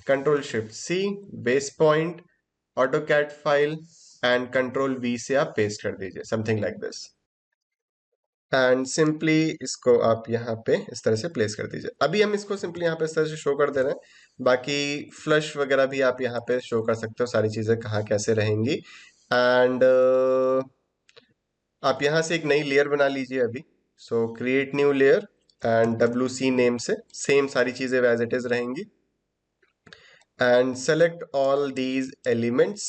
control shift C, base point, AutoCAD file, and control V से आप पेस्ट कर दीजिए, something like this. And simply इसको आप यहाँ पे इस तरह से प्लेस कर दीजिए। अभी हम इसको सिंपली यहाँ पे इस तरह से शो कर दे रहे हैं। बाकी फ्लश वगैरह भी आप यहाँ पे शो कर सकते हो, सारी चीज़ें कहाँ कैसे रहेंगी। एंड आप यहाँ से एक नई लेयर बना लीजिए अभी। सो create new layer and WC name से सेम सारी चीज़ें एज इट इज़ रहेंगी। And select all these elements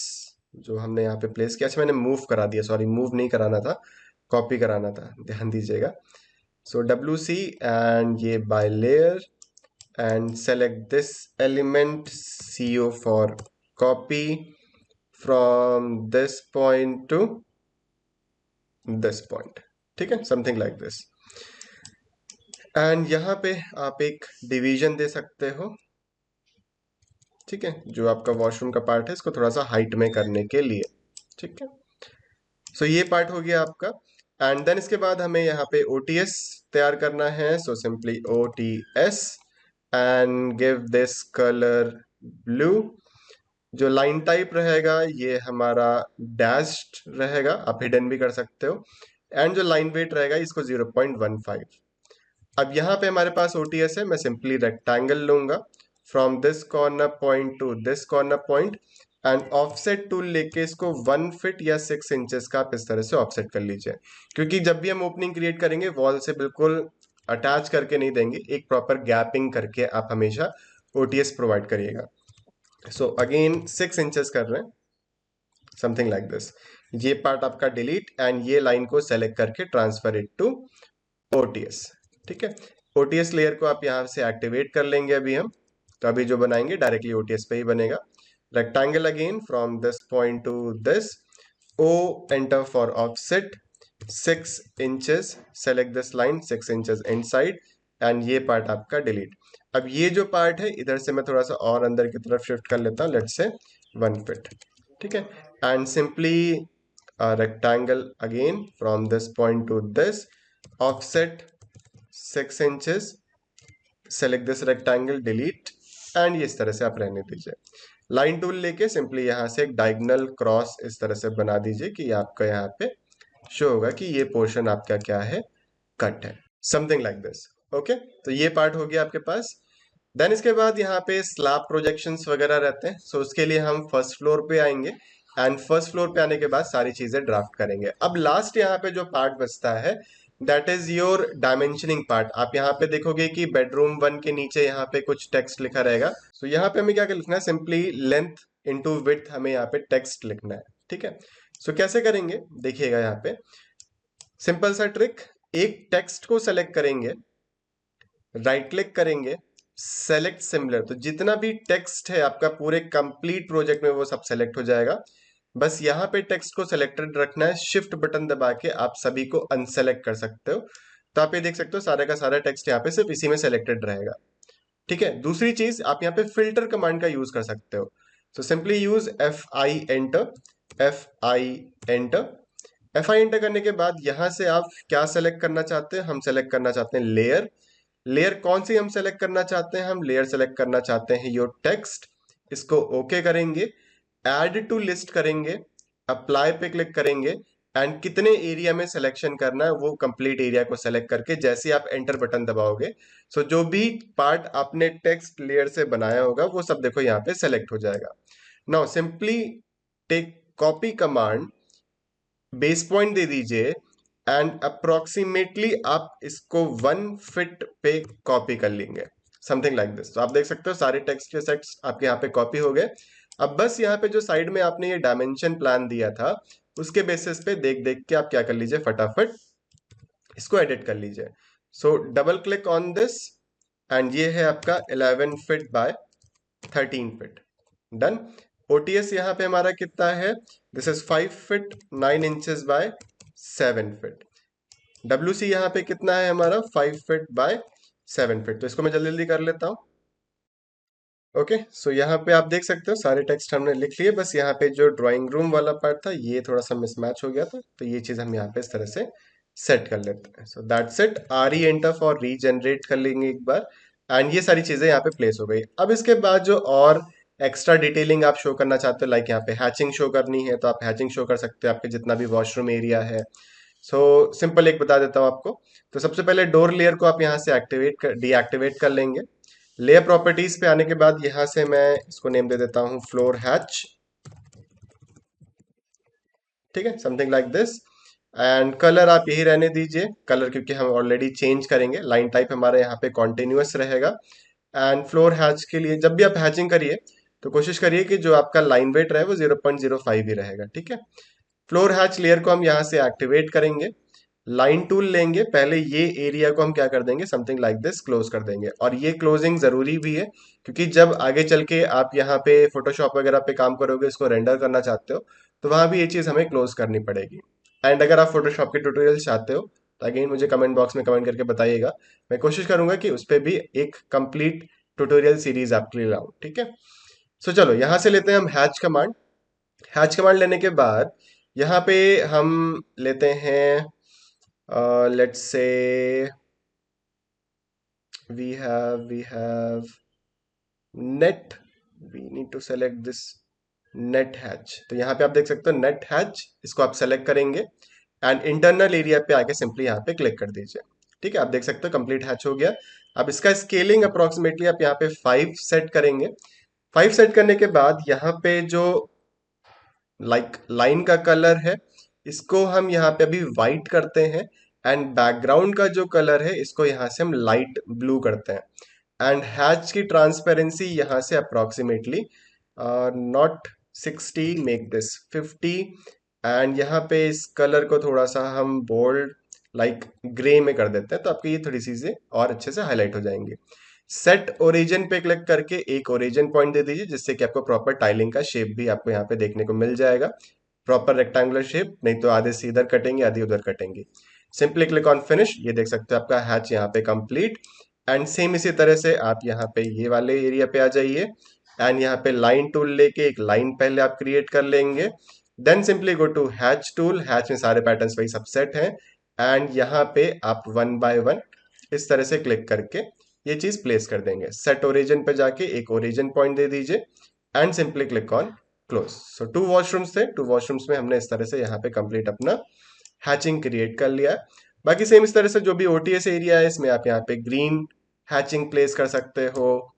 जो हमने यहाँ पे प्लेस किया। अच्छा मैंने मूव करा दिया, सॉरी मूव नहीं कराना था, कॉपी कराना था, ध्यान दीजिएगा। सो WC एंड ये by layer and select this element CO for copy from this point to this point, ठीक है, समथिंग लाइक दिस। एंड यहाँ पे आप एक डिवीजन दे सकते हो, ठीक है, जो आपका वॉशरूम का पार्ट है इसको थोड़ा सा हाइट में करने के लिए, ठीक है। सो ये पार्ट हो गया आपका। एंड देन इसके बाद हमें यहाँ पे OTS तैयार करना है। So simply OTS and give this colour blue. जो लाइन टाइप रहेगा ये हमारा डैश्ड रहेगा, आप हिडन भी कर सकते हो। एंड जो लाइन वेट रहेगा इसको 0.15। अब यहाँ पे हमारे पास OTS है, मैं सिंपली रेक्टेंगल लूंगा from this corner point to this corner point and offset tool लेके इसको 1 फीट या 6 इंचेस का आप इस तरह से ऑफसेट कर लीजिए। क्योंकि जब भी हम ओपनिंग क्रिएट करेंगे वॉल से बिल्कुल अटैच करके नहीं देंगे, एक प्रॉपर गैपिंग करके आप हमेशा OTS प्रोवाइड करिएगा। सो अगेन 6 इंचेस कर रहे हैं, समथिंग लाइक दिस। ये पार्ट आपका डिलीट एंड ये लाइन को सेलेक्ट करके ट्रांसफर इट टू OTS, ठीक है। OTS लेयर को आप यहाँ से एक्टिवेट कर लेंगे अभी हम, तो अभी जो बनाएंगे डायरेक्टली OTS पे ही बनेगा। Rectangle again from this point to this, O enter for offset 6 inches, select this line 6 inches inside and ये पार्ट आपका डिलीट। अब ये जो पार्ट है इधर से मैं थोड़ा सा और अंदर की तरफ शिफ्ट कर लेता हूँ, लेट्स से 1 फीट, ठीक है। And simply rectangle again from this point to this, offset 6 inches, select this rectangle, delete and ये इस तरह से आप रहने दीजिए। लाइन टूल लेके सिंपली यहाँ से एक डायगोनल क्रॉस इस तरह से बना दीजिए कि आपका यहाँ पे शो होगा कि ये पोर्शन आपका क्या है, कट है, समथिंग लाइक दिस। ओके, तो ये पार्ट हो गया आपके पास। देन इसके बाद यहाँ पे स्लैब प्रोजेक्शंस वगैरह रहते हैं। सो उसके लिए हम फर्स्ट फ्लोर पे आएंगे एंड फर्स्ट फ्लोर पे आने के बाद सारी चीजें ड्राफ्ट करेंगे। अब लास्ट यहाँ पे जो पार्ट बचता है that is your dimensioning part. आप यहाँ पे देखोगे कि बेडरूम 1 के नीचे यहाँ पे कुछ टेक्स्ट लिखा रहेगा। सो यहाँ पे हमें क्या लिखना है, सिंपली लेंथ इंटू विड्थ हमें यहाँ पे टेक्स्ट लिखना है, ठीक है। सो कैसे करेंगे देखिएगा, यहाँ पे सिंपल सा ट्रिक, एक टेक्स्ट को सेलेक्ट करेंगे, राइट क्लिक करेंगे, सेलेक्ट सिमिलर, तो जितना भी टेक्स्ट है आपका पूरे कंप्लीट प्रोजेक्ट में वो सब सेलेक्ट हो जाएगा। बस यहाँ पे टेक्स्ट को सेलेक्टेड रखना है, शिफ्ट बटन दबा के आप सभी को अनसेलेक्ट कर सकते हो। तो आप ये देख सकते हो सारे का सारा टेक्स्ट यहाँ पे सिर्फ इसी में सेलेक्टेड रहेगा, ठीक है। दूसरी चीज आप यहाँ पे फिल्टर कमांड का यूज कर सकते हो। तो simply use FI enter, FI enter. FI enter करने के बाद यहाँ से आप क्या सेलेक्ट करना चाहते हैं, हम सेलेक्ट करना चाहते हैं लेयर। लेयर कौन सी हम सेलेक्ट करना चाहते हैं, हम लेयर सेलेक्ट करना चाहते हैं योर टेक्स्ट। इसको ओके करेंगे, ऐड टू लिस्ट करेंगे, अप्लाई पे क्लिक करेंगे एंड कितने एरिया में सिलेक्शन करना है वो कंप्लीट एरिया को सेलेक्ट करके जैसे आप एंटर बटन दबाओगे, सो जो भी पार्ट आपने टेक्स्ट लेयर से बनाया होगा वो सब देखो यहाँ पे सेलेक्ट हो जाएगा। Now simply take copy command, base point दे दीजिए एंड अप्रोक्सीमेटली आप इसको 1 फीट पे कॉपी कर लेंगे, समथिंग लाइक दिस। तो आप देख सकते हो सारे टेक्स्ट के सेट्स आपके यहाँ पे कॉपी हो गए। अब बस यहाँ पे जो साइड में आपने ये डायमेंशन प्लान दिया था उसके बेसिस पे देख देख के आप क्या कर लीजिए, फटाफट इसको एडिट कर लीजिए। सो double click on this and ये है आपका 11 feet by 13 feet, done. OTS यहाँ पे हमारा कितना है, this is 5 feet 9 inches bye 7 feet. WC यहाँ पे कितना है हमारा, 5 फीट बाय 7 फीट। तो इसको मैं जल्दी जल्दी कर लेता हूँ। ओके, सो यहाँ पे आप देख सकते हो सारे टेक्स्ट हमने लिख लिए, बस यहाँ पे जो ड्राइंग रूम वाला पार्ट था ये थोड़ा सा मिसमैच हो गया था, तो ये चीज हम यहाँ पे इस तरह से सेट कर लेते हैं। So that's it, RE enter for regenerate कर लेंगे एक बार एंड ये सारी चीजें यहाँ पे प्लेस हो गई। अब इसके बाद जो और एक्स्ट्रा डिटेलिंग आप शो करना चाहते हो, लाइक यहाँ पे हैचिंग शो करनी है तो आप हैचिंग शो कर सकते हो, आपके जितना भी वॉशरूम एरिया है। सो सिंपल एक बता देता हूँ आपको। तो सबसे पहले डोर लेयर को आप यहाँ से एक्टिवेट कर डीएक्टिवेट कर लेंगे। लेयर प्रॉपर्टीज पे आने के बाद यहाँ से मैं इसको नेम दे देता हूँ फ्लोर हैच। ठीक है, something like this. And colour आप यही रहने दीजिए, कलर क्योंकि हम ऑलरेडी चेंज करेंगे। लाइन टाइप हमारे यहाँ पे कॉन्टिन्यूअस रहेगा। एंड फ्लोर हैच के लिए जब भी आप हैचिंग करिए तो कोशिश करिए कि जो आपका लाइन वेट रहे वो 0.05 ही रहेगा। ठीक है, फ्लोर हैच लेयर को हम यहाँ से एक्टिवेट करेंगे। लाइन टूल लेंगे, पहले ये एरिया को हम क्या कर देंगे, समथिंग लाइक दिस क्लोज कर देंगे। और ये क्लोजिंग जरूरी भी है क्योंकि जब आगे चल के आप यहाँ पे फोटोशॉप वगैरह पे काम करोगे, इसको रेंडर करना चाहते हो, तो वहां भी ये चीज हमें क्लोज करनी पड़ेगी। एंड अगर आप फोटोशॉप के ट्यूटोरियल चाहते हो तो अगेन मुझे कमेंट बॉक्स में कमेंट करके बताइएगा। मैं कोशिश करूंगा कि उस पर भी एक कंप्लीट ट्यूटोरियल सीरीज आपके लिए लाऊं। ठीक है, सो चलो यहाँ से लेते हैं हम हैच कमांड। हैच कमांड लेने के बाद यहाँ पे हम लेते हैं, let's say we have net, we need to select this net hatch. तो यहाँ पे आप देख सकते हो नेट हैच, इसको आप सेलेक्ट करेंगे एंड इंटरनल एरिया पे आके सिंपली यहाँ पे क्लिक कर दीजिए। ठीक है, आप देख सकते हो कंप्लीट हैच हो गया। अब इसका स्केलिंग अप्रोक्सीमेटली आप यहाँ पे 5 सेट करेंगे। 5 सेट करने के बाद यहाँ पे जो लाइन का कलर है इसको हम यहाँ पे अभी वाइट करते हैं। एंड बैकग्राउंड का जो कलर है इसको यहाँ से हम लाइट ब्लू करते हैं। एंड हैच की ट्रांसपेरेंसी यहाँ से approximately not 60, make this 50। And यहाँ पे इस कलर को थोड़ा सा हम बोल्ड लाइक ग्रे में कर देते हैं, तो आपकी ये थोड़ी चीजें और अच्छे से हाईलाइट हो जाएंगी। सेट ओरिजिन पे क्लिक करके एक ओरिजिन पॉइंट दे दीजिए, जिससे कि आपको प्रॉपर टाइलिंग का शेप भी आपको यहाँ पे देखने को मिल जाएगा। प्रॉपर रेक्टेंगुलर शेप, नहीं तो आधे से इधर कटेंगे आधे उधर कटेंगे। सिंपली क्लिक ऑन फिनिश, ये देख सकते हो आपका हैच यहाँ पे कंप्लीट। एंड सेम इसी तरह से आप यहाँ पे ये वाले एरिया पे आ जाइए एंड यहाँ पे लाइन टूल लेके एक लाइन पहले आप क्रिएट कर लेंगे। Then simply go to hatch tool, hatch में सारे पैटर्न्स वही सब सेट हैं। एंड यहाँ पे आप वन बाय वन इस तरह से क्लिक करके ये चीज प्लेस कर देंगे। सेट ओरिजिन पे जाके एक ओरिजिन पॉइंट दे दीजिए and simply click on close. So 2 washrooms थे, 2 वॉशरूम्स में हमने इस तरह से यहाँ पे कंप्लीट अपना हैचिंग क्रिएट कर लिया है। बाकी सेम इस तरह से जो भी ओटीएस एरिया है इसमें आप यहाँ पे ग्रीन हैचिंग प्लेस कर सकते हो।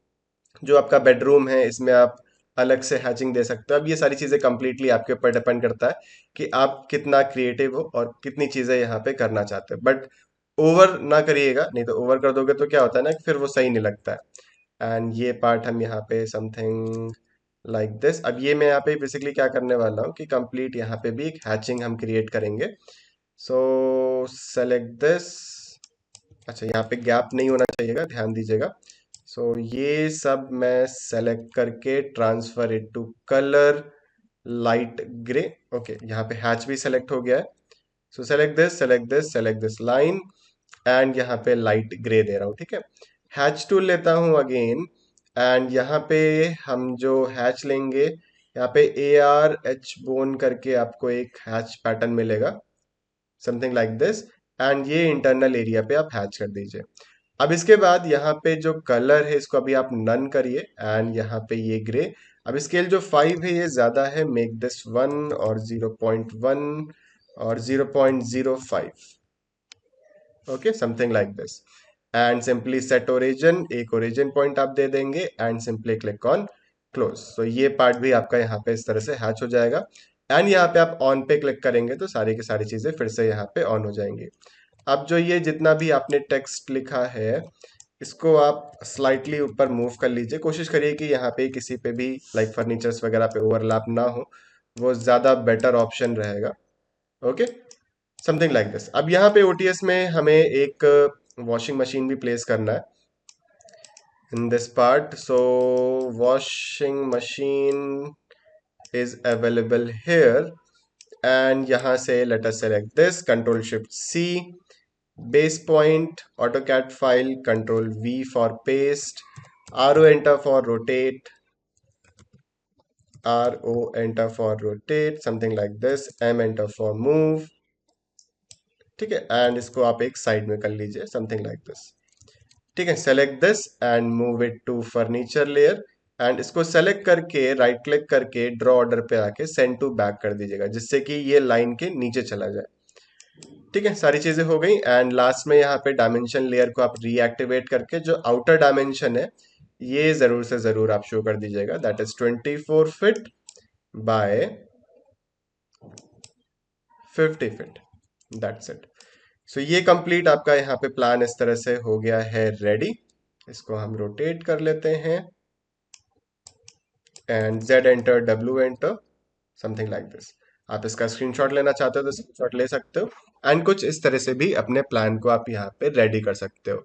जो आपका बेडरूम है इसमें आप अलग से हैचिंग दे सकते हो। अब ये सारी चीजें कंप्लीटली आपके ऊपर डिपेंड करता है कि आप कितना क्रिएटिव हो और कितनी चीजें यहाँ पे करना चाहते हो। बट ओवर ना करिएगा, नहीं तो ओवर कर दोगे तो क्या होता है ना कि फिर वो सही नहीं लगता है। एंड ये पार्ट हम यहाँ पे समथिंग लाइक दिस। अब ये मैं यहाँ पे बेसिकली क्या करने वाला हूँ कि कंप्लीट यहाँ पे भी एक हैचिंग हम क्रिएट करेंगे। सो सेलेक्ट दिस। अच्छा, यहाँ पे गैप नहीं होना चाहिएगा, ध्यान दीजिएगा। सो ये सब मैं सेलेक्ट करके transfer it to colour light grey. Okay, यहाँ पे हैच भी सेलेक्ट हो गया है। So select this, select this, select this line and यहाँ पे लाइट ग्रे दे रहा हूँ। ठीक है, हैच टूल लेता हूँ अगेन एंड यहाँ पे हम जो हैच लेंगे, यहाँ पे AR H बोन करके आपको एक हैच पैटर्न मिलेगा, समथिंग लाइक दिस। एंड ये इंटरनल एरिया पे आप हैच कर दीजिए। अब इसके बाद यहाँ पे जो कलर है इसको अभी आप नन करिए एंड यहाँ पे ये ग्रे। अब स्केल जो 5 है ये ज्यादा है, मेक दिस 1 और 0.1 और 0.05। Okay, something like this. And simply set origin, एक ओरिजिन पॉइंट आप दे देंगे and simply click on close. So ये पार्ट भी आपका यहाँ पे इस तरह से हैच हो जाएगा। एंड यहाँ पे आप ऑन पे क्लिक करेंगे तो सारी की सारी चीजें फिर से यहाँ पे ऑन हो जाएंगी। अब जो ये जितना भी आपने टेक्स्ट लिखा है इसको आप स्लाइटली ऊपर मूव कर लीजिए। कोशिश करिए कि यहाँ पे किसी पे भी लाइक फर्नीचर्स वगैरह पे ओवरलैप ना हो, वो ज्यादा बेटर ऑप्शन रहेगा। Okay, something like this. अब यहाँ पे ओटीएस में हमें एक वॉशिंग मशीन भी प्लेस करना है in this part. So washing machine is available here and यहाँ से let us select this, control shift C, base point, AutoCAD file, control V for paste, RO enter for rotate, RO enter for rotate, something like this, M enter for move. ठीक है, and इसको आप एक side में कर लीजिए, something like this. ठीक है, select this and move it to furniture layer. And इसको सेलेक्ट करके राइट क्लिक करके ड्रॉ ऑर्डर पे आके सेंड टू बैक कर दीजिएगा, जिससे कि ये लाइन के नीचे चला जाए। ठीक है, सारी चीजें हो गई एंड लास्ट में यहाँ पे डायमेंशन लेयर को आप रीएक्टिवेट करके जो आउटर डायमेंशन है ये जरूर से जरूर आप शो कर दीजिएगा, that is 24 feet by 50 feet, that's it. So ये कंप्लीट आपका यहाँ पे प्लान इस तरह से हो गया है रेडी। इसको हम रोटेट कर लेते हैं and Z enter, W enter, something like this. आप इसका स्क्रीनशॉट लेना चाहते हो तो स्क्रीनशॉट ले सकते हो एंड कुछ इस तरह से भी अपने प्लान को आप यहाँ पे रेडी कर सकते हो।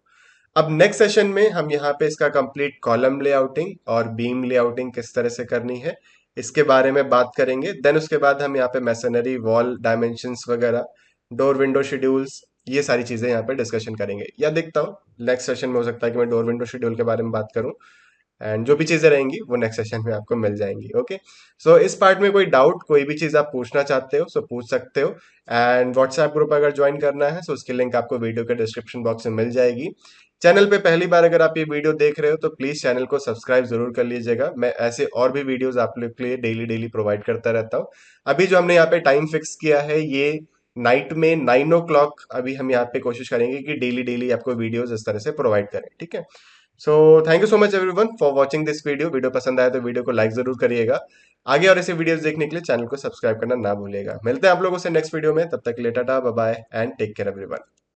अब नेक्स्ट सेशन में हम यहाँ पे इसका कंप्लीट कॉलम लेआउटिंग और बीम लेआउटिंग किस तरह से करनी है इसके बारे में बात करेंगे। देन उसके बाद हम यहाँ पे मैसनरी वॉल डायमेंशंस वगैरह, डोर विंडो शेड्यूल्स, ये सारी चीजें यहाँ पे डिस्कशन करेंगे। या देखता हूँ नेक्स्ट सेशन में हो सकता है कि मैं डोर विंडो शेड्यूल के बारे में बात करूँ एंड जो भी चीजें रहेंगी वो नेक्स्ट सेशन में आपको मिल जाएंगी। ओके, सो इस पार्ट में कोई डाउट, कोई भी चीज आप पूछना चाहते हो सो पूछ सकते हो एंड व्हाट्सएप ग्रुप अगर ज्वाइन करना है सो उसकी लिंक आपको वीडियो के डिस्क्रिप्शन बॉक्स में मिल जाएगी। चैनल पे पहली बार अगर आप ये वीडियो देख रहे हो तो प्लीज चैनल को सब्सक्राइब जरूर कर लीजिएगा। मैं ऐसे और भी वीडियोस आप लोग के लिए डेली डेली प्रोवाइड करता रहता हूँ। अभी जो हमने यहाँ पे टाइम फिक्स किया है ये नाइट में 9 o'clock, अभी हम यहाँ पे कोशिश करेंगे कि डेली डेली आपको वीडियोस इस तरह से प्रोवाइड करें। ठीक है, so thank you so much everyone for watching this video. Video पसंद आया तो वीडियो को लाइक जरूर करिएगा। आगे और ऐसे वीडियोस देखने के लिए चैनल को सब्सक्राइब करना ना भूलिएगा। मिलते हैं आप लोगों से नेक्स्ट वीडियो में, तब तक के लिए tata bye bye and take care everyone.